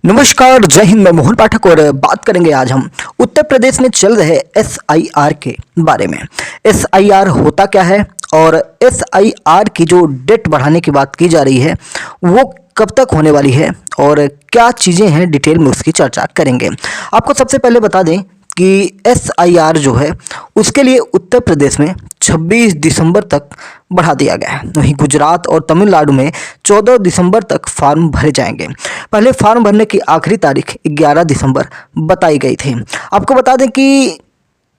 नमस्कार, जय हिंद। मैं मोहन पाठक और बात करेंगे आज हम उत्तर प्रदेश में चल रहे एसआईआर के बारे में। एसआईआर होता क्या है और एसआईआर की जो डेट बढ़ाने की बात की जा रही है वो कब तक होने वाली है और क्या चीज़ें हैं, डिटेल में उसकी चर्चा करेंगे। आपको सबसे पहले बता दें कि एसआईआर जो है उसके लिए उत्तर प्रदेश में 26 दिसंबर तक बढ़ा दिया गया है। वहीं गुजरात और तमिलनाडु में 14 दिसंबर तक फॉर्म भरे जाएंगे। पहले फॉर्म भरने की आखिरी तारीख 11 दिसंबर बताई गई थी। आपको बता दें कि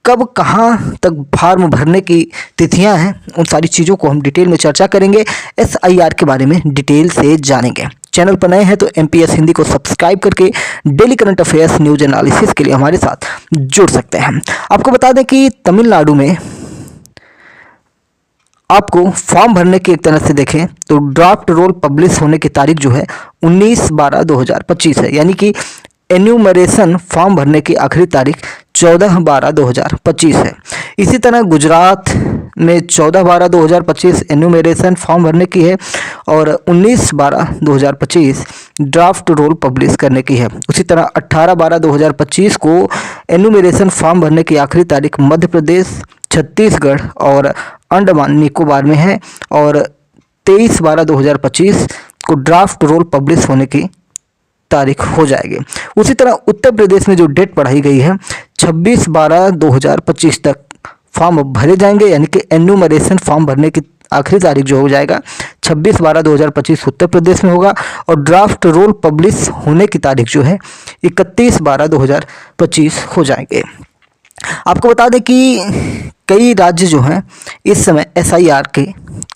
कब कहाँ तक फॉर्म भरने की तिथियां हैं, उन सारी चीज़ों को हम डिटेल में चर्चा करेंगे। एसआईआर के बारे में डिटेल से जानेंगे। चैनल पर नए हैं तो एमपीएस हिंदी को सब्सक्राइब करके daily current affairs news analysis के लिए हमारे साथ जुड़ सकते हैं। आपको बता दें कि तमिलनाडु में आपको फॉर्म भरने की एक तरह से देखें तो ड्राफ्ट रोल पब्लिश होने की तारीख जो है 19/12/2025 है, यानी कि एन्यूमरेशन फॉर्म भरने की आखिरी तारीख 14/12/2025 है। इसी तरह गुजरात में 14/12/2025 एन्यूमरेशन फॉर्म भरने की है और 19/12/2025 ड्राफ्ट रोल पब्लिश करने की है। उसी तरह 18/12/2025 को एन्यूमरेशन फॉर्म भरने की आखिरी तारीख मध्य प्रदेश, छत्तीसगढ़ और अंडमान निकोबार में है और 23/12/2025 को ड्राफ्ट रोल पब्लिश होने की तारीख हो जाएगी। उसी तरह उत्तर प्रदेश में जो डेट बढ़ाई गई है 26/12/2025 तक फॉर्म भरे जाएंगे, यानी कि एन्यूमरेशन फॉर्म भरने की आखिरी तारीख जो हो जाएगा 26/12/2025 उत्तर प्रदेश में होगा और ड्राफ्ट रोल पब्लिश होने की तारीख जो है 31/12/2025 हो जाएंगे। आपको बता दें कि कई राज्य जो हैं इस समय एसआईआर के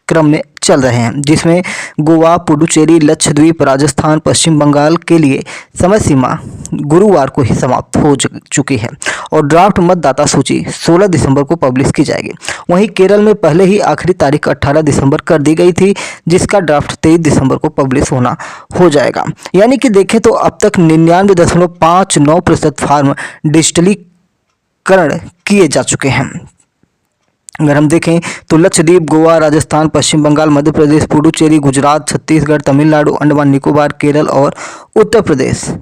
क्रम में चल रहे हैं, जिसमें गोवा, पुडुचेरी, लक्षद्वीप, राजस्थान, पश्चिम बंगाल के लिए समय सीमा गुरुवार को ही समाप्त हो चुकी है और ड्राफ्ट मतदाता सूची 16 दिसंबर को पब्लिश की जाएगी। वहीं केरल में पहले ही आखिरी तारीख 18 दिसंबर कर दी गई थी, जिसका ड्राफ्ट 23 दिसंबर को पब्लिश होना हो जाएगा। यानी कि देखें तो अब तक 99.59% फॉर्म डिजिटलीकरण किए जा चुके हैं। अगर हम देखें तो लक्षद्वीप, गोवा, राजस्थान, पश्चिम बंगाल, मध्य प्रदेश, पुडुचेरी, गुजरात, छत्तीसगढ़, तमिलनाडु, अंडमान निकोबार, केरल और उत्तर प्रदेश,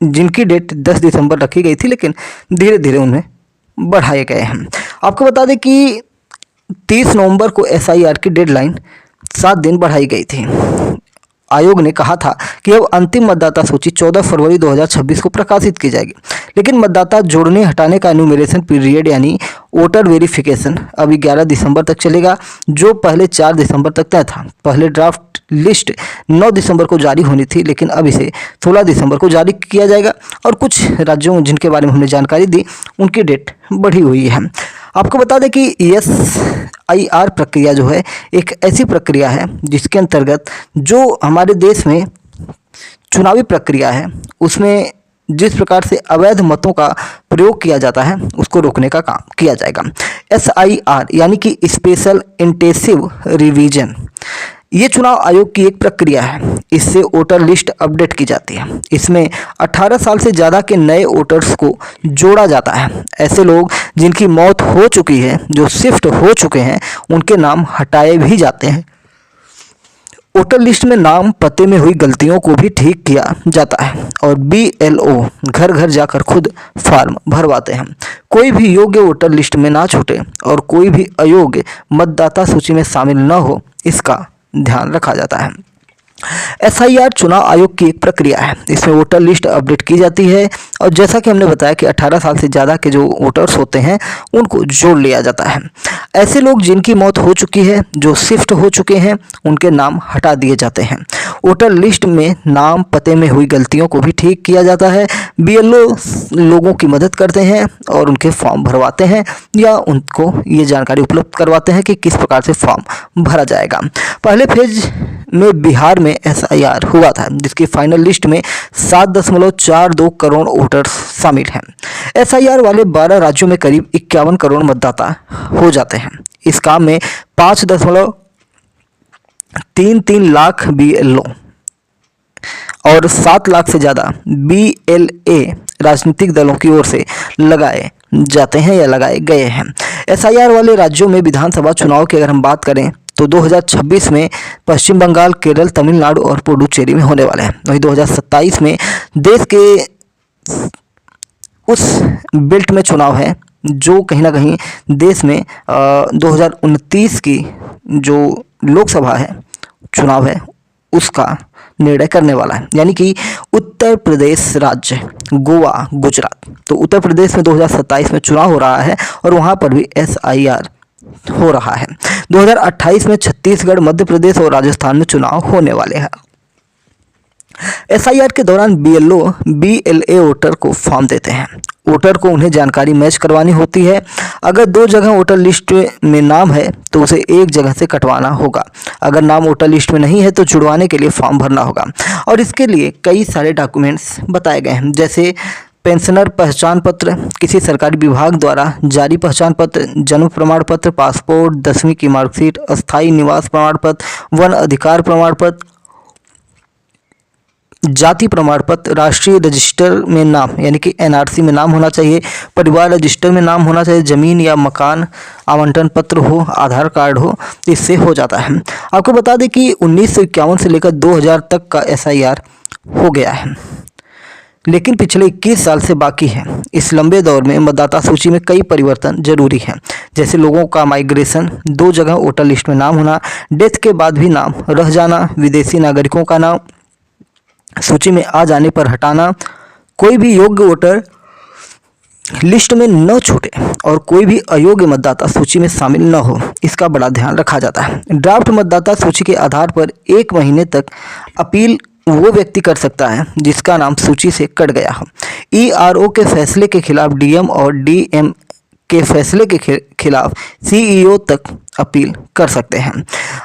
जिनकी डेट 10 दिसंबर रखी गई थी, लेकिन धीरे धीरे उन्हें बढ़ाए गए हैं। आपको बता दें कि 30 नवंबर को एसआईआर की डेडलाइन 7 दिन बढ़ाई गई थी। आयोग ने कहा था कि अब अंतिम मतदाता सूची 14 फरवरी 2026 को प्रकाशित की जाएगी, लेकिन मतदाता जोड़ने हटाने का एन्यूमरेशन पीरियड यानी वोटर वेरिफिकेशन अब 11 दिसंबर तक चलेगा, जो पहले 4 दिसंबर तक तय था। पहले ड्राफ्ट लिस्ट 9 दिसंबर को जारी होनी थी, लेकिन अब इसे 16 दिसंबर को जारी किया जाएगा और कुछ राज्यों जिनके बारे में हमने जानकारी दी उनकी डेट बढ़ी हुई है। आपको बता दें कि एसआईआर प्रक्रिया जो है एक ऐसी प्रक्रिया है जिसके अंतर्गत जो हमारे देश में चुनावी प्रक्रिया है उसमें जिस प्रकार से अवैध मतों का प्रयोग किया जाता है उसको रोकने का काम किया जाएगा। एसआईआर यानी कि स्पेशल इंटेंसिव रिवीजन, ये चुनाव आयोग की एक प्रक्रिया है। इससे वोटर लिस्ट अपडेट की जाती है। इसमें 18 साल से ज़्यादा के नए वोटर्स को जोड़ा जाता है। ऐसे लोग जिनकी मौत हो चुकी है, जो शिफ्ट हो चुके हैं, उनके नाम हटाए भी जाते हैं। वोटर लिस्ट में नाम, पते में हुई गलतियों को भी ठीक किया जाता है और बीएलओ घर घर जाकर खुद फॉर्म भरवाते हैं। कोई भी योग्य वोटर लिस्ट में ना छूटे और कोई भी अयोग्य मतदाता सूची में शामिल न हो, इसका ध्यान रखा जाता है। एसआईआर चुनाव आयोग की एक प्रक्रिया है। इसमें वोटर लिस्ट अपडेट की जाती है और जैसा कि हमने बताया कि 18 साल से ज़्यादा के जो वोटर्स होते हैं उनको जोड़ लिया जाता है। ऐसे लोग जिनकी मौत हो चुकी है, जो शिफ्ट हो चुके हैं, उनके नाम हटा दिए जाते हैं। वोटर लिस्ट में नाम, पते में हुई गलतियों को भी ठीक किया जाता है। बीएलओ लोगों की मदद करते हैं और उनके फॉर्म भरवाते हैं या उनको ये जानकारी उपलब्ध करवाते हैं कि किस प्रकार से फॉर्म भरा जाएगा। पहले फेज में बिहार में एसआईआर हुआ था, जिसकी फाइनल लिस्ट में 7.42 करोड़ वोटर्स शामिल हैं। एसआईआर वाले 12 राज्यों में करीब 51 करोड़ मतदाता हो जाते हैं। इस काम में 5.33 लाख बीएलओ और 7 लाख से ज़्यादा बीएलए राजनीतिक दलों की ओर से लगाए जाते हैं या लगाए गए हैं। एसआईआर वाले राज्यों में विधानसभा चुनाव की अगर हम बात करें तो 2026 में पश्चिम बंगाल, केरल, तमिलनाडु और पुडुचेरी में होने वाले हैं। वहीं 2027 में देश के उस बेल्ट में चुनाव है जो कहीं ना कहीं देश में 2029 की जो लोकसभा है चुनाव है उसका निर्णय करने वाला है, यानी कि उत्तर प्रदेश राज्य, गोवा, गुजरात। तो उत्तर प्रदेश में 2027 में चुनाव हो रहा है और वहाँ पर भी SIR हो रहा है। 2028 में छत्तीसगढ़, मध्य प्रदेश और राजस्थान में चुनाव होने वाले हैं। SIR के दौरान BLA वोटर को फॉर्म देते हैं। वोटर को उन्हें जानकारी मैच करवानी होती है। अगर 2 जगह वोटर लिस्ट में नाम है तो उसे एक जगह से कटवाना होगा। अगर नाम वोटर लिस्ट में नहीं है तो जुड़वाने के लिए फॉर्म भरना होगा और इसके लिए कई सारे डॉक्यूमेंट्स बताए गए हैं, जैसे पेंशनर पहचान पत्र, किसी सरकारी विभाग द्वारा जारी पहचान पत्र, जन्म प्रमाण पत्र, पासपोर्ट, 10वीं की मार्कशीट, अस्थायी निवास प्रमाण पत्र, वन अधिकार प्रमाण पत्र, जाति प्रमाण पत्र, राष्ट्रीय रजिस्टर में नाम यानी कि NRC में नाम होना चाहिए, परिवार रजिस्टर में नाम होना चाहिए, ज़मीन या मकान आवंटन पत्र हो, आधार कार्ड हो, तो इससे हो जाता है। आपको बता दें कि 1951 से लेकर 2000 तक का SIR हो गया है, लेकिन पिछले 21 साल से बाकी है। इस लंबे दौर में मतदाता सूची में कई परिवर्तन जरूरी हैं, जैसे लोगों का माइग्रेशन, 2 जगह वोटर लिस्ट में नाम होना, डेथ के बाद भी नाम रह जाना, विदेशी नागरिकों का नाम सूची में आ जाने पर हटाना, कोई भी योग्य वोटर लिस्ट में न छूटे और कोई भी अयोग्य मतदाता सूची में शामिल न हो, इसका बड़ा ध्यान रखा जाता है। ड्राफ्ट मतदाता सूची के आधार पर 1 महीने तक अपील वो व्यक्ति कर सकता है जिसका नाम सूची से कट गया हो। ERO के फैसले के खिलाफ DM और DM के फैसले के खिलाफ CEO तक अपील कर सकते हैं।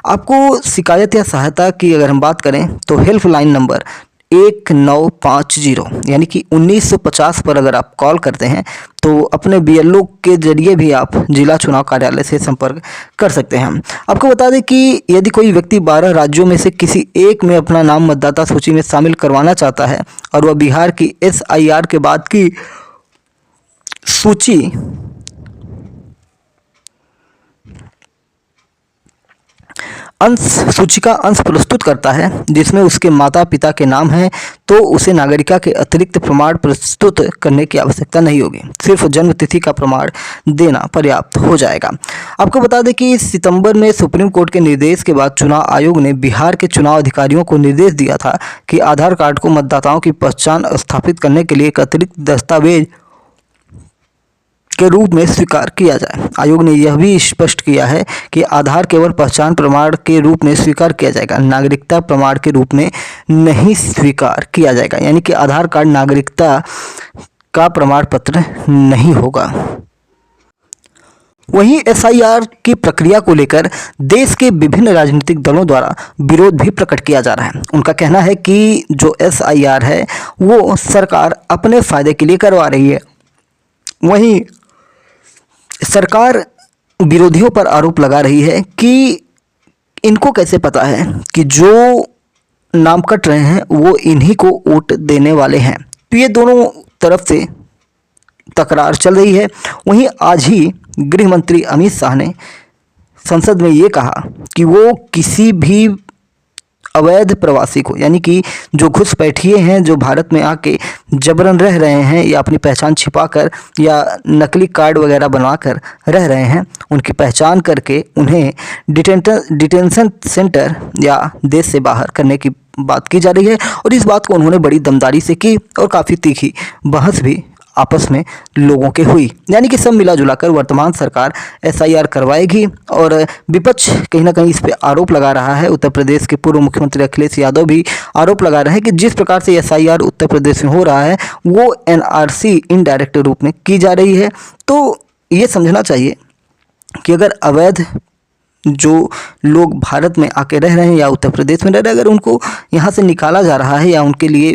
आपको शिकायत या सहायता की अगर हम बात करें तो हेल्पलाइन नंबर 1950 यानी कि 1950 पर अगर आप कॉल करते हैं तो अपने BLO के जरिए भी आप जिला चुनाव कार्यालय से संपर्क कर सकते हैं। आपको बता दें कि यदि कोई व्यक्ति 12 राज्यों में से किसी एक में अपना नाम मतदाता सूची में शामिल करवाना चाहता है और वह बिहार की SIR के बाद की सूची सूची का अंश प्रस्तुत करता है जिसमें उसके माता पिता के नाम हैं, तो उसे नागरिकता के अतिरिक्त प्रमाण प्रस्तुत करने की आवश्यकता नहीं होगी, सिर्फ जन्म तिथि का प्रमाण देना पर्याप्त हो जाएगा। आपको बता दें कि सितंबर में सुप्रीम कोर्ट के निर्देश के बाद चुनाव आयोग ने बिहार के चुनाव अधिकारियों को निर्देश दिया था कि आधार कार्ड को मतदाताओं की पहचान स्थापित करने के लिए एक अतिरिक्त दस्तावेज के रूप में स्वीकार किया जाए। आयोग ने यह भी स्पष्ट किया है कि आधार केवल पहचान प्रमाण के रूप में स्वीकार किया जाएगा, नागरिकता प्रमाण के रूप में नहीं स्वीकार किया जाएगा, यानी कि आधार कार्ड नागरिकता का प्रमाण पत्र नहीं होगा। वहीं SIR की प्रक्रिया को लेकर देश के विभिन्न राजनीतिक दलों द्वारा विरोध भी प्रकट किया जा रहा है। उनका कहना है कि जो SIR है वो सरकार अपने फायदे के लिए करवा रही है। वहीं सरकार विरोधियों पर आरोप लगा रही है कि इनको कैसे पता है कि जो नाम कट रहे हैं वो इन्हीं को वोट देने वाले हैं। तो ये दोनों तरफ से तकरार चल रही है। वहीं आज ही गृह मंत्री अमित शाह ने संसद में ये कहा कि वो किसी भी अवैध प्रवासी को, यानी कि जो घुसपैठिए हैं, जो भारत में आके जबरन रह रहे हैं या अपनी पहचान छिपाकर या नकली कार्ड वगैरह बनवाकर रह रहे हैं, उनकी पहचान करके उन्हें डिटेंशन सेंटर या देश से बाहर करने की बात की जा रही है। और इस बात को उन्होंने बड़ी दमदारी से की और काफ़ी तीखी बहस भी आपस में लोगों के हुई, यानी कि सब मिला जुलाकर वर्तमान सरकार SIR करवाएगी। और विपक्ष कहीं ना कहीं इस पे आरोप लगा रहा है। उत्तर प्रदेश के पूर्व मुख्यमंत्री अखिलेश यादव भी आरोप लगा रहे हैं कि जिस प्रकार से SIR उत्तर प्रदेश में हो रहा है वो NRC इनडायरेक्ट रूप में की जा रही है। तो ये समझना चाहिए कि अगर अवैध जो लोग भारत में आके रह रहे हैं या उत्तर प्रदेश में रह रहे हैं, अगर उनको यहाँ से निकाला जा रहा है या उनके लिए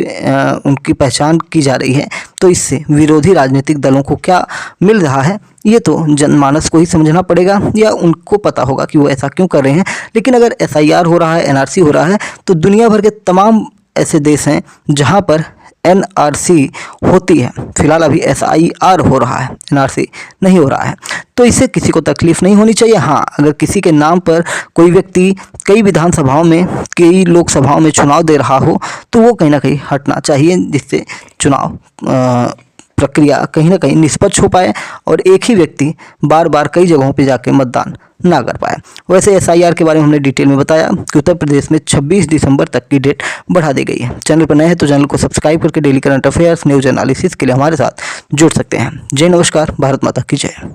उनकी पहचान की जा रही है, तो इससे विरोधी राजनीतिक दलों को क्या मिल रहा है ये तो जनमानस को ही समझना पड़ेगा या उनको पता होगा कि वो ऐसा क्यों कर रहे हैं। लेकिन अगर SIR हो रहा है, NRC हो रहा है, तो दुनिया भर के तमाम ऐसे देश हैं जहाँ पर एनआरसी होती है। फिलहाल अभी एसआईआर हो रहा है, एनआरसी नहीं हो रहा है, तो इससे किसी को तकलीफ नहीं होनी चाहिए। हाँ, अगर किसी के नाम पर कोई व्यक्ति कई विधानसभाओं में, कई लोकसभाओं में चुनाव दे रहा हो तो वो कहीं ना कहीं हटना चाहिए, जिससे चुनाव प्रक्रिया कहीं ना कहीं निष्पक्ष हो पाए और एक ही व्यक्ति बार बार कई जगहों पे जाके मतदान ना कर पाए। वैसे एसआईआर के बारे में हमने डिटेल में बताया कि उत्तर प्रदेश में 26 दिसंबर तक की डेट बढ़ा दी गई है। चैनल पर नए हैं तो चैनल को सब्सक्राइब करके daily current affairs, news analysis के लिए हमारे साथ जुड़ सकते हैं। जय नमस्कार, भारत माता की जय।